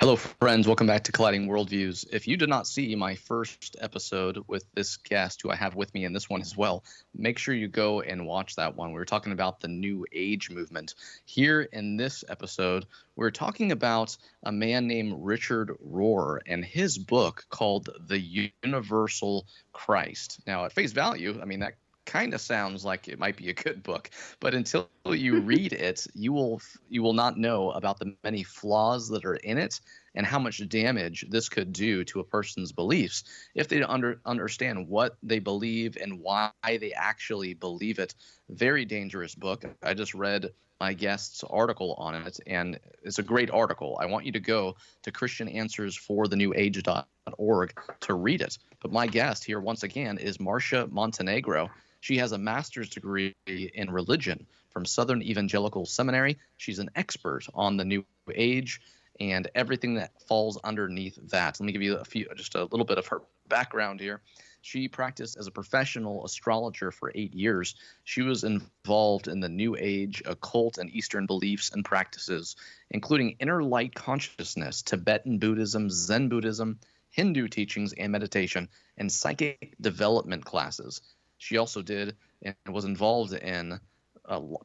Hello, friends. Welcome back to Colliding Worldviews. If you did not see my first episode with this guest, who I have with me in this one as well, make sure you go and watch that one. We were talking about the New Age movement. Here in this episode, we're talking about a man named Richard Rohr and his book called The Universal Christ. Now, at face value, that kind of sounds like it might be a good book, but until you read it, you will not know about the many flaws that are in it and how much damage this could do to a person's beliefs if they understand what they believe and why they actually believe it. Very dangerous book. I just read my guest's article on it, and it's a great article. I want you to go to christiananswersforthenewage.org to read it. But my guest here, once again, is Marcia Montenegro. She has a master's degree in religion from Southern Evangelical Seminary. She's an expert on the New Age and everything that falls underneath that. Let me give you just a little bit of her background here. She practiced as a professional astrologer for 8 years. She was involved in the New Age, occult, and Eastern beliefs and practices, including inner light consciousness, Tibetan Buddhism, Zen Buddhism, Hindu teachings and meditation, and psychic development classes. She also did and was involved in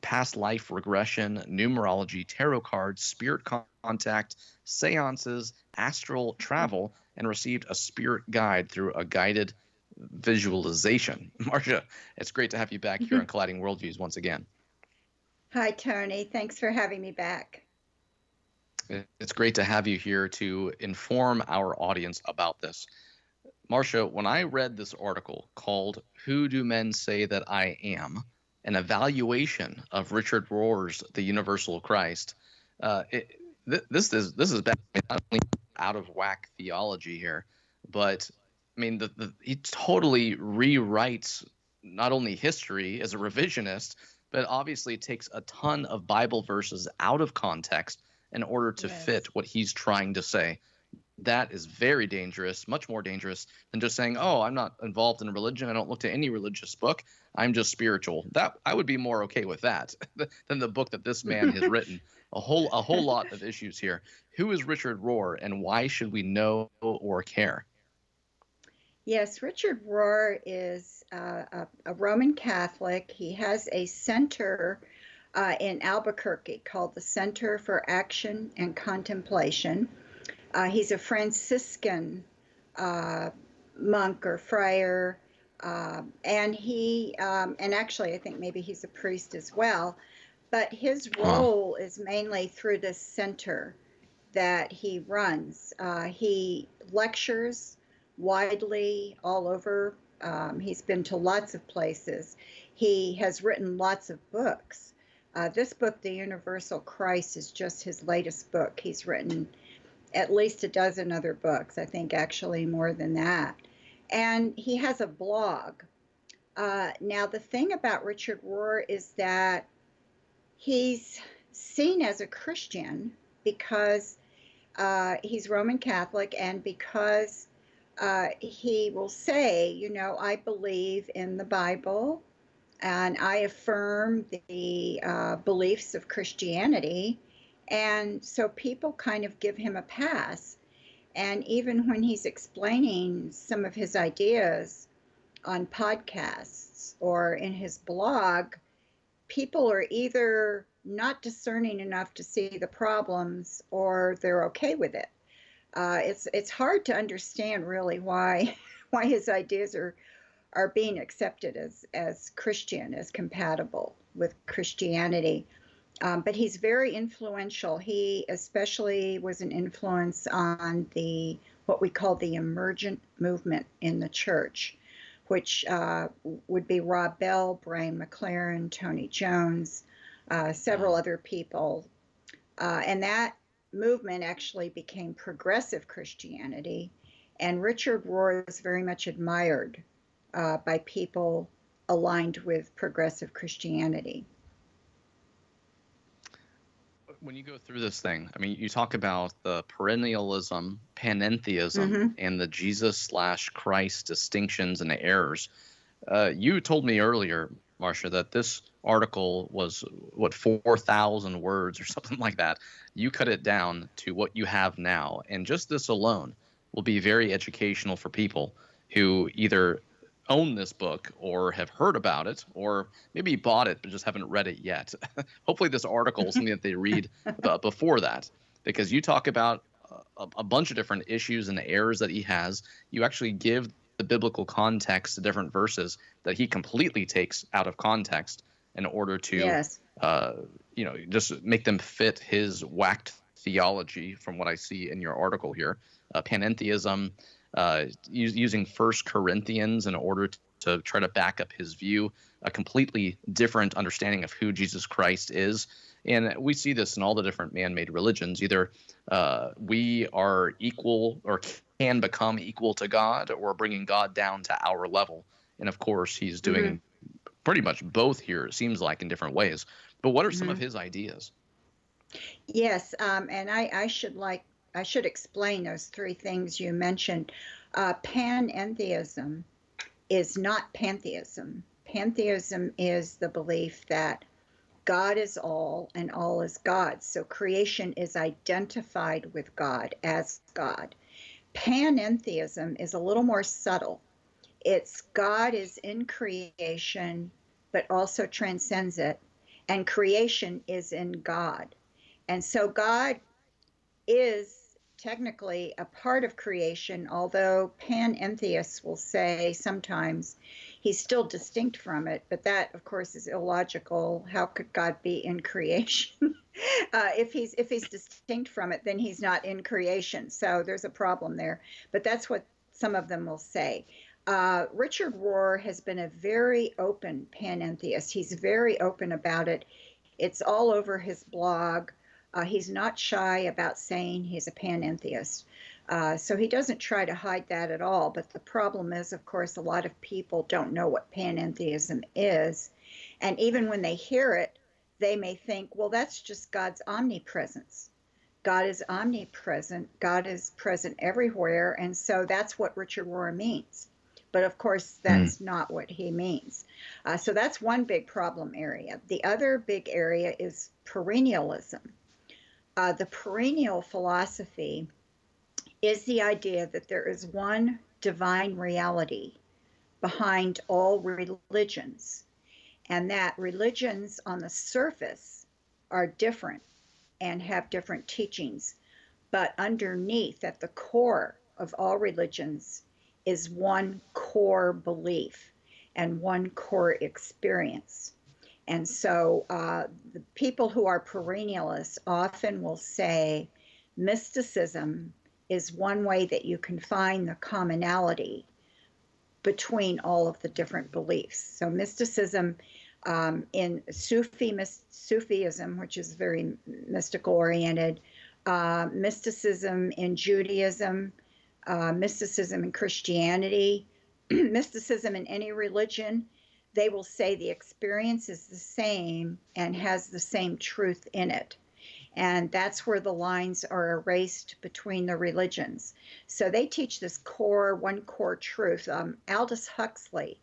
past life regression, numerology, tarot cards, spirit contact, seances, astral travel, and received a spirit guide through a guided visualization. Marcia, it's great to have you back here on Colliding Worldviews once again. Hi, Tony. Thanks for having me back. It's great to have you here to inform our audience about this. Marcia, when I read this article called "Who Do Men Say That I Am?" an evaluation of Richard Rohr's The Universal Christ, this is bad. Not only out of whack theology here, but he totally rewrites not only history as a revisionist, but obviously takes a ton of Bible verses out of context in order to fit what he's trying to say. That is very dangerous, much more dangerous than just saying, oh, I'm not involved in religion. I don't look to any religious book. I'm just spiritual. That I would be more okay with that than the book that this man has written. A whole lot of issues here. Who is Richard Rohr, and why should we know or care? Yes, Richard Rohr is a Roman Catholic. He has a center in Albuquerque called the Center for Action and Contemplation. He's a Franciscan monk or friar, and actually I think maybe he's a priest as well, but his role is mainly through this center that he runs. He lectures widely all over. He's been to lots of places. He has written lots of books. This book, The Universal Christ, is just his latest book. He's written at least a dozen other books, I think actually more than that. And he has a blog. Now, the thing about Richard Rohr is that he's seen as a Christian because he's Roman Catholic, and because he will say, I believe in the Bible and I affirm the beliefs of Christianity. And so people kind of give him a pass. And even when he's explaining some of his ideas on podcasts or in his blog, people are either not discerning enough to see the problems or they're okay with it. It's hard to understand really why his ideas are being accepted as Christian, as compatible with Christianity. But he's very influential. He especially was an influence on what we call the emergent movement in the church, which would be Rob Bell, Brian McLaren, Tony Jones, several other people. And that movement actually became progressive Christianity. And Richard Rohr is very much admired by people aligned with progressive Christianity. When you go through this thing, you talk about the perennialism, panentheism, and the Jesus/Christ distinctions and the errors. You told me earlier, Marcia, that this article was, what, 4,000 words or something like that. You cut it down to what you have now. And just this alone will be very educational for people who either own this book or have heard about it or maybe bought it but just haven't read it yet. Hopefully this article is something that they read before that, because you talk about a bunch of different issues and errors that he has. You actually give the biblical context to different verses that he completely takes out of context in order to Yes. Just make them fit his whacked theology, from what I see in your article here. Panentheism, using First Corinthians in order to try to back up his view, a completely different understanding of who Jesus Christ is. And we see this in all the different man-made religions. Either we are equal or can become equal to God, or bringing God down to our level. And of course, he's doing pretty much both here, it seems like, in different ways. But what are some of his ideas? Yes, and I should explain those three things you mentioned. Panentheism is not pantheism. Pantheism is the belief that God is all and all is God. So creation is identified with God as God. Panentheism is a little more subtle. It's God is in creation, but also transcends it, and creation is in God. And so God is technically a part of creation, although panentheists will say sometimes he's still distinct from it. But that, of course, is illogical. How could God be in creation? If he's distinct from it, then he's not in creation. So there's a problem there. But that's what some of them will say. Richard Rohr has been a very open panentheist. He's very open about it. It's all over his blog. He's not shy about saying he's a panentheist. So he doesn't try to hide that at all. But the problem is, of course, a lot of people don't know what panentheism is. And even when they hear it, they may think, well, that's just God's omnipresence. God is omnipresent. God is present everywhere. And so that's what Richard Rohr means. But of course, that's not what he means. So that's one big problem area. The other big area is perennialism. The perennial philosophy is the idea that there is one divine reality behind all religions, and that religions on the surface are different and have different teachings, but underneath, at the core of all religions, is one core belief and one core experience. And so the people who are perennialists often will say mysticism is one way that you can find the commonality between all of the different beliefs. So mysticism in Sufism, which is very mystical oriented, mysticism in Judaism, mysticism in Christianity, mysticism in any religion, they will say the experience is the same and has the same truth in it. And that's where the lines are erased between the religions. So they teach this one core truth. Aldous Huxley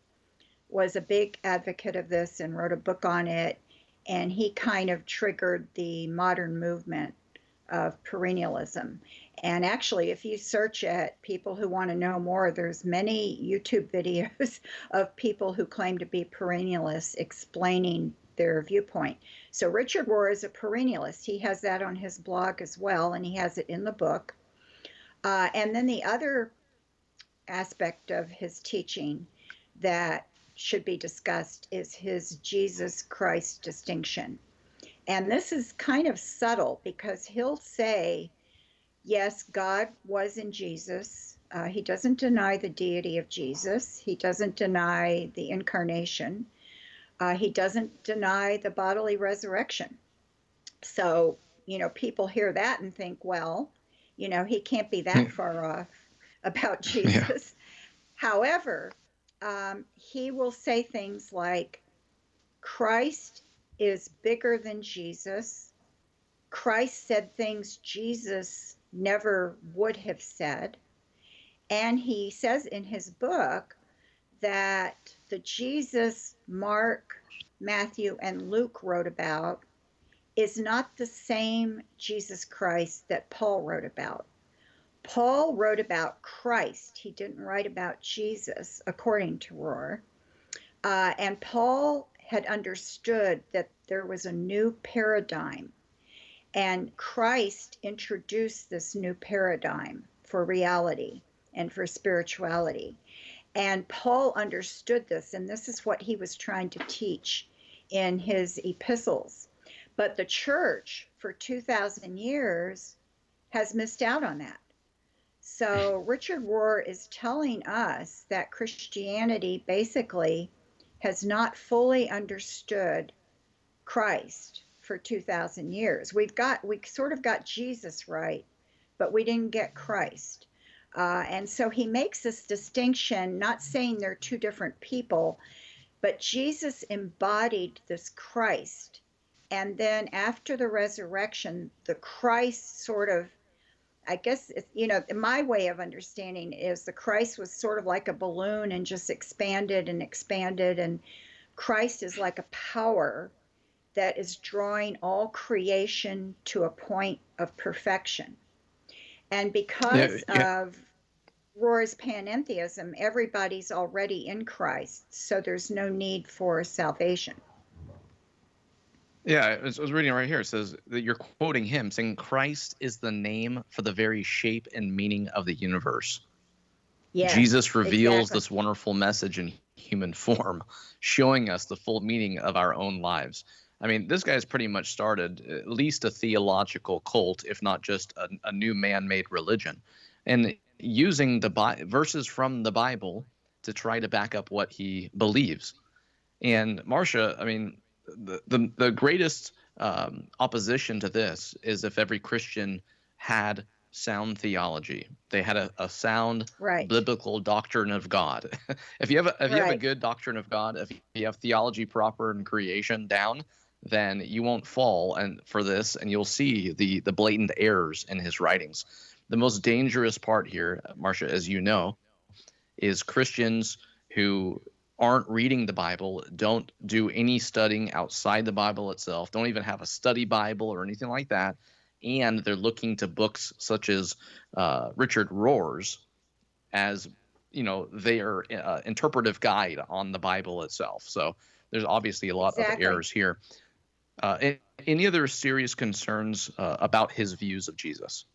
was a big advocate of this and wrote a book on it. And he kind of triggered the modern movement of perennialism. And actually, if you search at people who want to know more, there's many YouTube videos of people who claim to be perennialists explaining their viewpoint. So Richard Rohr is a perennialist. He has that on his blog as well, and he has it in the book. And then the other aspect of his teaching that should be discussed is his Jesus Christ distinction. And this is kind of subtle because he'll say, yes, God was in Jesus. He doesn't deny the deity of Jesus. He doesn't deny the incarnation. He doesn't deny the bodily resurrection. So, people hear that and think, well, he can't be that far off about Jesus. Yeah. However, he will say things like, Christ is bigger than Jesus. Christ said things Jesus never would have said. And he says in his book that the Jesus Mark, Matthew, and Luke wrote about is not the same Jesus Christ that Paul wrote about. Paul wrote about Christ. He didn't write about Jesus, according to Rohr. And Paul had understood that there was a new paradigm, and Christ introduced this new paradigm for reality and for spirituality. And Paul understood this, and this is what he was trying to teach in his epistles. But the church for 2,000 years has missed out on that. So Richard Rohr is telling us that Christianity basically has not fully understood Christ for 2,000 years. We sort of got Jesus right, but we didn't get Christ. And so he makes this distinction, not saying they're two different people, but Jesus embodied this Christ. And then after the resurrection, the Christ sort of, I guess, my way of understanding is the Christ was sort of like a balloon and just expanded and expanded. And Christ is like a power that is drawing all creation to a point of perfection. And because of Rohr's panentheism, everybody's already in Christ, so there's no need for salvation. Yeah, I was reading right here. It says that you're quoting him, saying Christ is the name for the very shape and meaning of the universe. Yes, Jesus reveals this wonderful message in human form, showing us the full meaning of our own lives. I mean, this guy's pretty much started at least a theological cult, if not just a new man-made religion, and using the verses from the Bible to try to back up what he believes. And Marcia, I mean, the greatest opposition to this is if every Christian had sound theology. They had a sound biblical doctrine of God. If you have a good doctrine of God, if you have theology proper and creation down, then you won't fall for this, and you'll see the blatant errors in his writings. The most dangerous part here, Marcia, as you know, is Christians who aren't reading the Bible, don't do any studying outside the Bible itself, don't even have a study Bible or anything like that, and they're looking to books such as Richard Rohr's as their interpretive guide on the Bible itself. So there's obviously a lot of errors here. Any other serious concerns about his views of Jesus?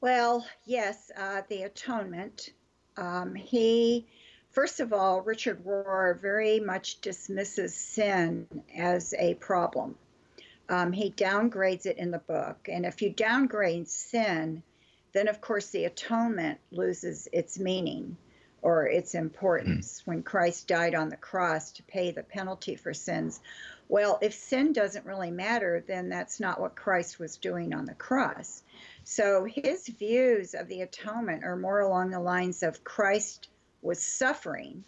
Well, yes, the atonement. First of all, Richard Rohr very much dismisses sin as a problem. He downgrades it in the book. And if you downgrade sin, then of course the atonement loses its meaning or its importance when Christ died on the cross to pay the penalty for sins. Well, if sin doesn't really matter, then that's not what Christ was doing on the cross. So his views of the atonement are more along the lines of Christ was suffering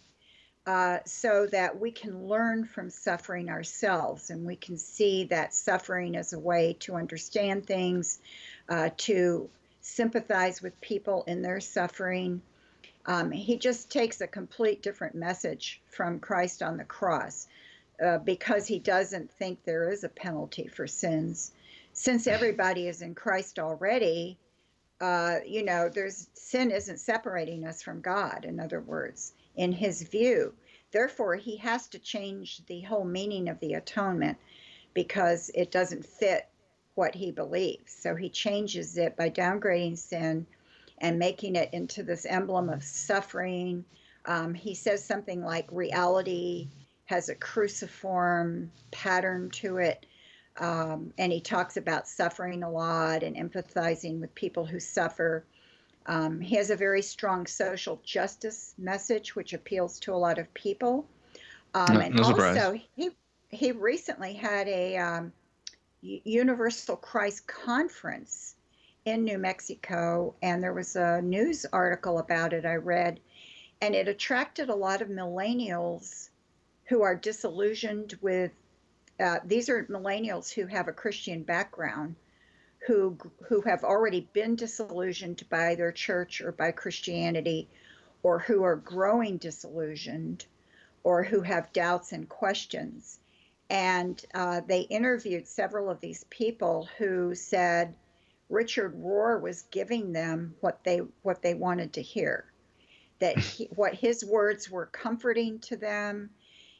so that we can learn from suffering ourselves, and we can see that suffering as a way to understand things, to sympathize with people in their suffering. He just takes a complete different message from Christ on the cross because he doesn't think there is a penalty for sins. Since everybody is in Christ already, sin isn't separating us from God, in other words, in his view. Therefore, he has to change the whole meaning of the atonement because it doesn't fit what he believes. So he changes it by downgrading sin and making it into this emblem of suffering. He says something like reality has a cruciform pattern to it. And he talks about suffering a lot and empathizing with people who suffer. He has a very strong social justice message, which appeals to a lot of people. And also, he recently had a Universal Christ Conference in New Mexico, and there was a news article about it I read, and it attracted a lot of millennials who are disillusioned with these are millennials who have a Christian background, who have already been disillusioned by their church or by Christianity, or who are growing disillusioned or who have doubts and questions. And they interviewed several of these people who said Richard Rohr was giving them what they wanted to hear. What his words were comforting to them,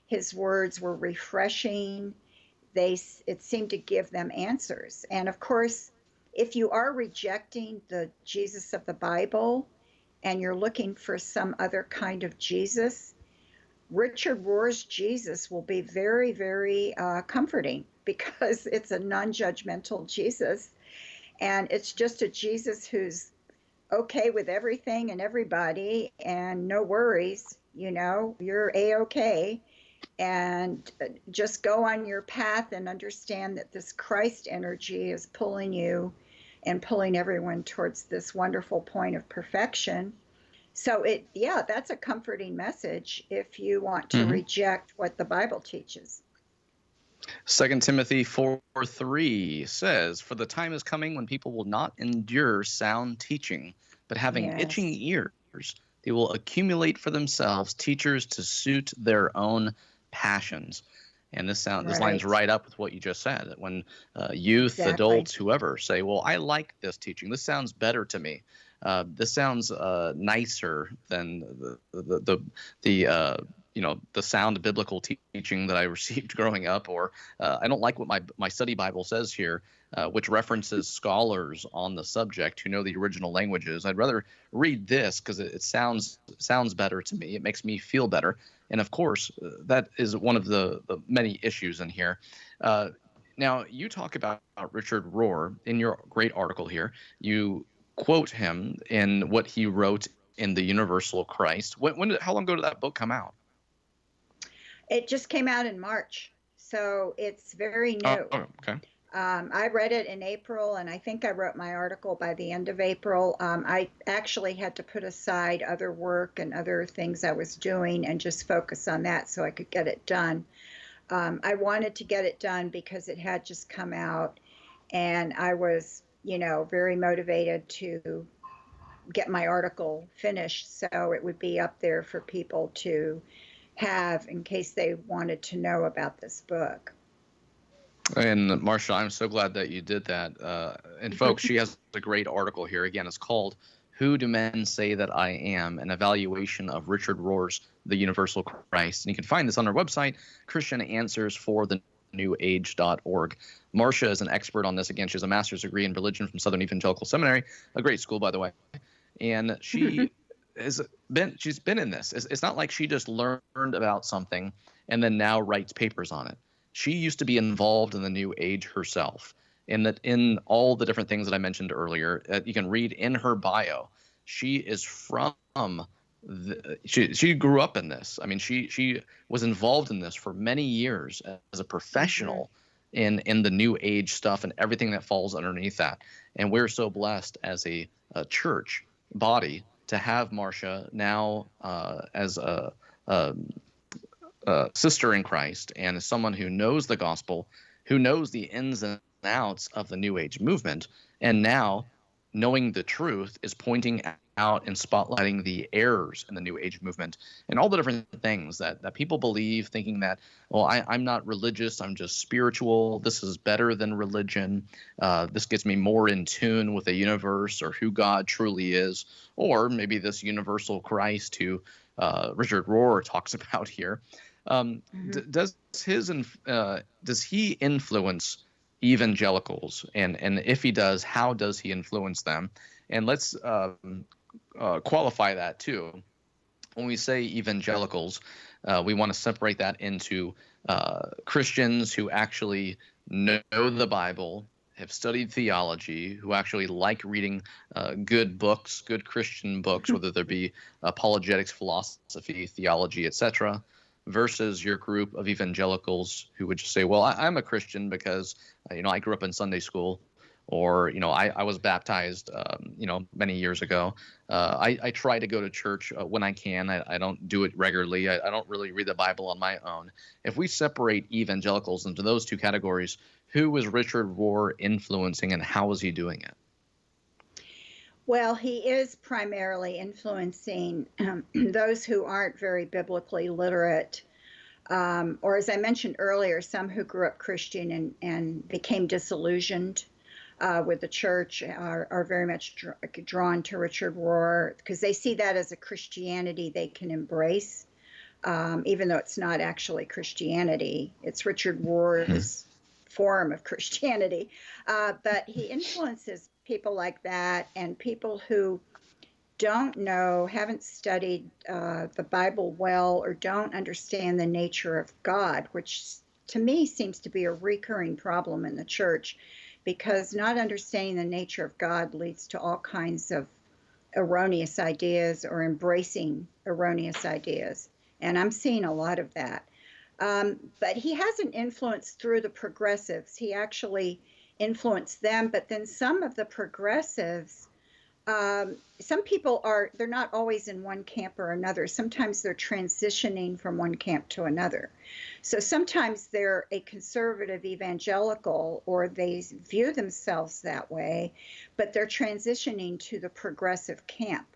his words were refreshing. It seemed to give them answers. And of course, if you are rejecting the Jesus of the Bible and you're looking for some other kind of Jesus, Richard Rohr's Jesus will be very, very comforting because it's a non judgmental Jesus. And it's just a Jesus who's okay with everything and everybody and no worries. You're A OK. And just go on your path and understand that this Christ energy is pulling you and pulling everyone towards this wonderful point of perfection. So yeah, that's a comforting message if you want to reject what the Bible teaches. 2 Timothy 4:3 says, "For the time is coming when people will not endure sound teaching, but having itching ears, they will accumulate for themselves teachers to suit their own passions." And this lines right up with what you just said. That when youth, adults, whoever say, "Well, I like this teaching. This sounds better to me. This sounds nicer than the sound biblical teaching that I received growing up," or "I don't like what my study Bible says here, which references scholars on the subject who know the original languages. I'd rather read this because it sounds better to me. It makes me feel better." And of course, that is one of the many issues in here. Now, you talk about Richard Rohr in your great article here. You quote him in what he wrote in The Universal Christ. How long ago did that book come out? It just came out in March, so it's very new. Oh, okay. I read it in April, and I think I wrote my article by the end of April. I actually had to put aside other work and other things I was doing and just focus on that so I could get it done. I wanted to get it done because it had just come out, and I was, very motivated to get my article finished so it would be up there for people to have in case they wanted to know about this book. And Marcia, I'm so glad that you did that. And folks, she has a great article here. Again, it's called "Who Do Men Say That I Am? An Evaluation of Richard Rohr's The Universal Christ." And you can find this on our website, ChristianAnswersForTheNewAge.org. Marcia is an expert on this. Again, she has a master's degree in religion from Southern Evangelical Seminary, a great school, by the way. And she she's been in this. It's not like she just learned about something and then now writes papers on it. She used to be involved in the New Age herself, and that in all the different things that I mentioned earlier, you can read in her bio. She is from she grew up in this. I mean, she was involved in this for many years as a professional in the New Age stuff and everything that falls underneath that. And we're so blessed as a church body to have Marcia now as a sister in Christ and as someone who knows the gospel, who knows the ins and outs of the New Age movement, and now knowing the truth is pointing out and spotlighting the errors in the New Age movement and all the different things that people believe, thinking that, well, I'm not religious, I'm just spiritual. This is better than religion. This gets me more in tune with the universe or who God truly is, or maybe this universal Christ who Richard Rohr talks about here. Does he influence evangelicals, and if he does, how does he influence them? And let's qualify that too. When we say evangelicals, we want to separate that into Christians who actually know the Bible, have studied theology, who actually like reading good books, good Christian books, whether there be apologetics, philosophy, theology, etc., versus your group of evangelicals who would just say, well, I'm a Christian because, I grew up in Sunday school, or, I was baptized, many years ago. I try to go to church when I can. I don't do it regularly. I don't really read the Bible on my own. If we separate evangelicals into those two categories, who was Richard Rohr influencing and how was he doing it? Well, he is primarily influencing those who aren't very biblically literate, or as I mentioned earlier, some who grew up Christian and became disillusioned with the church are very much drawn to Richard Rohr because they see that as a Christianity they can embrace, even though it's not actually Christianity. It's Richard Rohr's form of Christianity. But he influences people like that and people who don't know, haven't studied the Bible well, or don't understand the nature of God, which to me seems to be a recurring problem in the church because not understanding the nature of God leads to all kinds of erroneous ideas or embracing erroneous ideas. And I'm seeing a lot of that. But he has an influence through the progressives. He actually influenced them, but then some of the progressives, some people are, they're not always in one camp or another. Sometimes they're transitioning from one camp to another. So sometimes they're a conservative evangelical, or they view themselves that way, but they're transitioning to the progressive camp.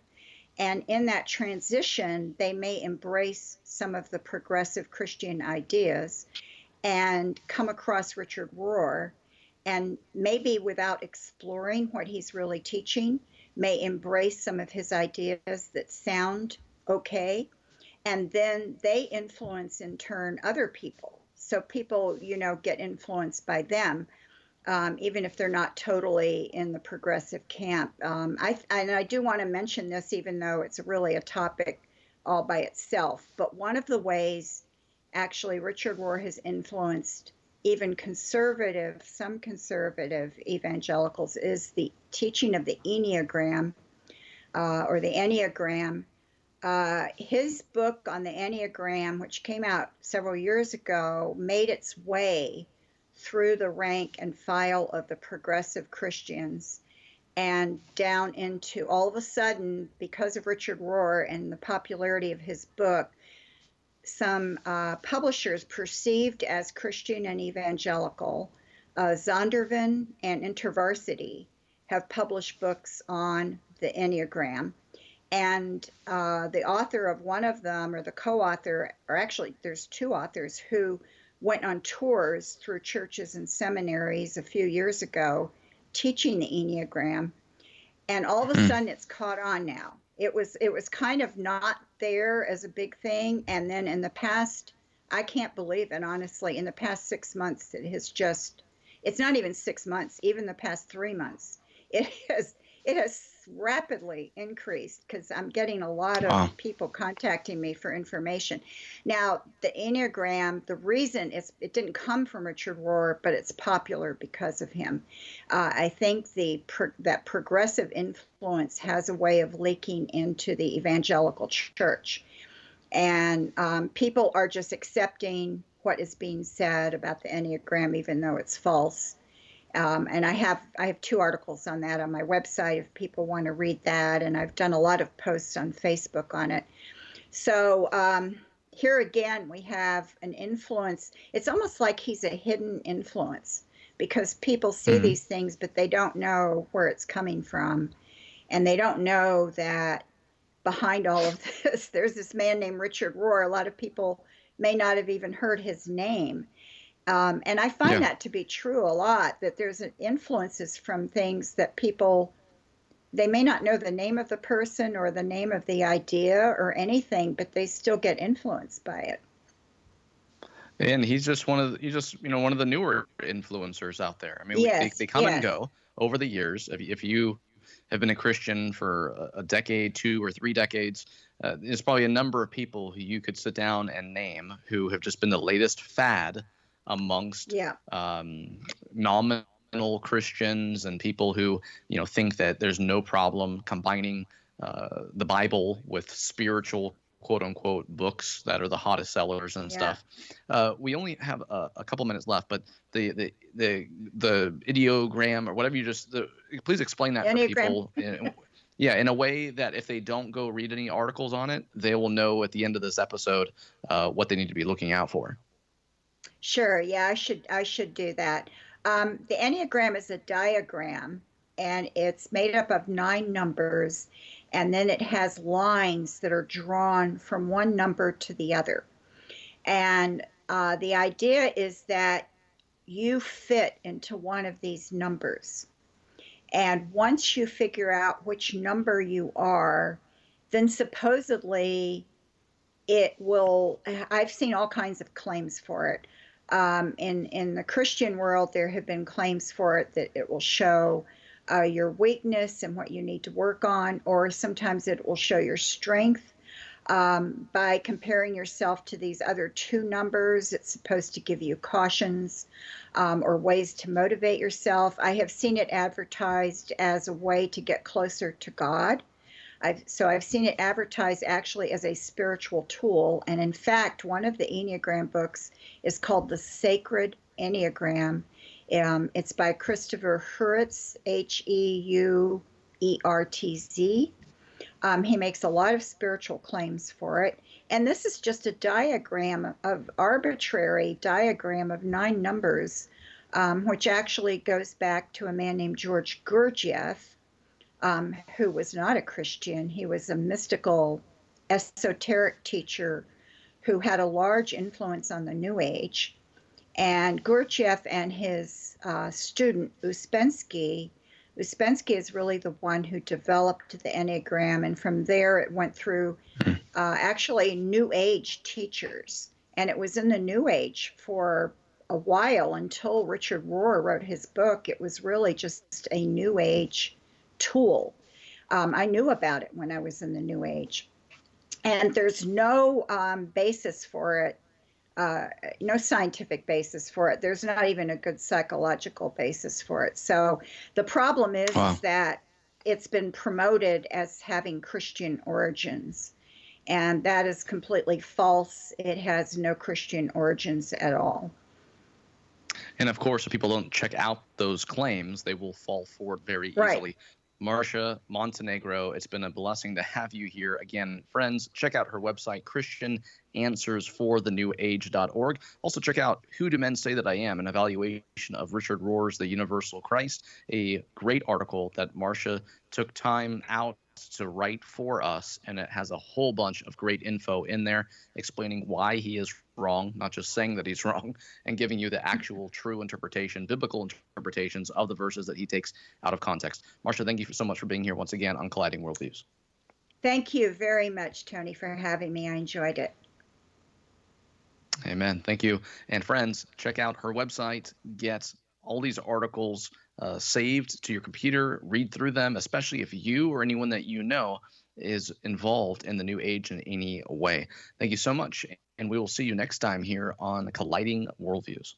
And in that transition, they may embrace some of the progressive Christian ideas and come across Richard Rohr, and maybe without exploring what he's really teaching, may embrace some of his ideas that sound okay. And then they influence in turn other people. So people, get influenced by them, even if they're not totally in the progressive camp. I do want to mention this, even though it's really a topic all by itself. But one of the ways, actually, Richard Rohr has influenced even some conservative evangelicals is the teaching of the Enneagram, or the Enneagram. His book on the Enneagram, which came out several years ago, made its way through the rank and file of the progressive Christians and down into, all of a sudden, because of Richard Rohr and the popularity of his book, some publishers perceived as Christian and evangelical, Zondervan and InterVarsity, have published books on the Enneagram. And the author of one of them, or the co-author, or actually there's two authors who went on tours through churches and seminaries a few years ago teaching the Enneagram. And all of a sudden it's caught on now. It was kind of not there as a big thing. And then in the past, I can't believe it, honestly, in the past 6 months, it's not even 6 months, even the past 3 months, it has rapidly increased because I'm getting a lot of people contacting me for information. Now, the Enneagram, the reason it didn't come from Richard Rohr, but it's popular because of him. I think that progressive influence has a way of leaking into the evangelical church. And people are just accepting what is being said about the Enneagram, even though it's false. And I have 2 articles on that on my website if people want to read that, and I've done a lot of posts on Facebook on it. So here again, we have an influence. It's almost like he's a hidden influence because people see these things, but they don't know where it's coming from, and they don't know that behind all of this, there's this man named Richard Rohr. A lot of people may not have even heard his name. And I find that to be true a lot, that there's influences from things that people, they may not know the name of the person or the name of the idea or anything, but they still get influenced by it. And he's just one of the newer influencers out there. I mean, they come and go over the years. If you have been a Christian for a decade, 2 or 3 decades, there's probably a number of people who you could sit down and name who have just been the latest fad amongst nominal Christians and people who think that there's no problem combining the Bible with spiritual quote unquote books that are the hottest sellers and stuff. We only have a couple minutes left, but the ideogram or whatever please explain that for people. In a way that if they don't go read any articles on it, they will know at the end of this episode what they need to be looking out for. Sure. Yeah, I should do that. The Enneagram is a diagram, and it's made up of 9 numbers, and then it has lines that are drawn from one number to the other. And the idea is that you fit into one of these numbers. And once you figure out which number you are, then supposedly it will. I've seen all kinds of claims for it. In the Christian world, there have been claims for it that it will show your weakness and what you need to work on, or sometimes it will show your strength. By comparing yourself to these other 2 numbers, it's supposed to give you cautions or ways to motivate yourself. I have seen it advertised as a way to get closer to God. I've seen it advertised actually as a spiritual tool. And in fact, one of the Enneagram books is called The Sacred Enneagram. It's by Christopher Heuertz, Heuertz. He makes a lot of spiritual claims for it. And this is just a diagram of arbitrary diagram of 9 numbers, which actually goes back to a man named George Gurdjieff, who was not a Christian. He was a mystical, esoteric teacher who had a large influence on the New Age. And Gurdjieff and his student, Uspensky is really the one who developed the Enneagram. And from there, it went through actually New Age teachers. And it was in the New Age for a while until Richard Rohr wrote his book. It was really just a New Age tool. I knew about it when I was in the New Age. And there's no basis for it, no scientific basis for it. There's not even a good psychological basis for it. So the problem is that it's been promoted as having Christian origins. And that is completely false. It has no Christian origins at all. And of course, if people don't check out those claims, they will fall for it very easily. Right. Marcia Montenegro, it's been a blessing to have you here. Again, friends, check out her website, ChristianAnswersForTheNewAge.org. Also, check out Who Do Men Say That I Am, an evaluation of Richard Rohr's The Universal Christ, a great article that Marcia took time out to write for us, and it has a whole bunch of great info in there explaining why he is wrong, not just saying that he's wrong, and giving you the actual true interpretation, biblical interpretations of the verses that he takes out of context. Marcia, thank you so much for being here once again on Colliding Worldviews. Thank you very much, Tony, for having me. I enjoyed it. Amen. Thank you. And friends, check out her website, get all these articles saved to your computer, read through them, especially if you or anyone that you know is involved in the New Age in any way. Thank you so much, and we will see you next time here on Colliding Worldviews.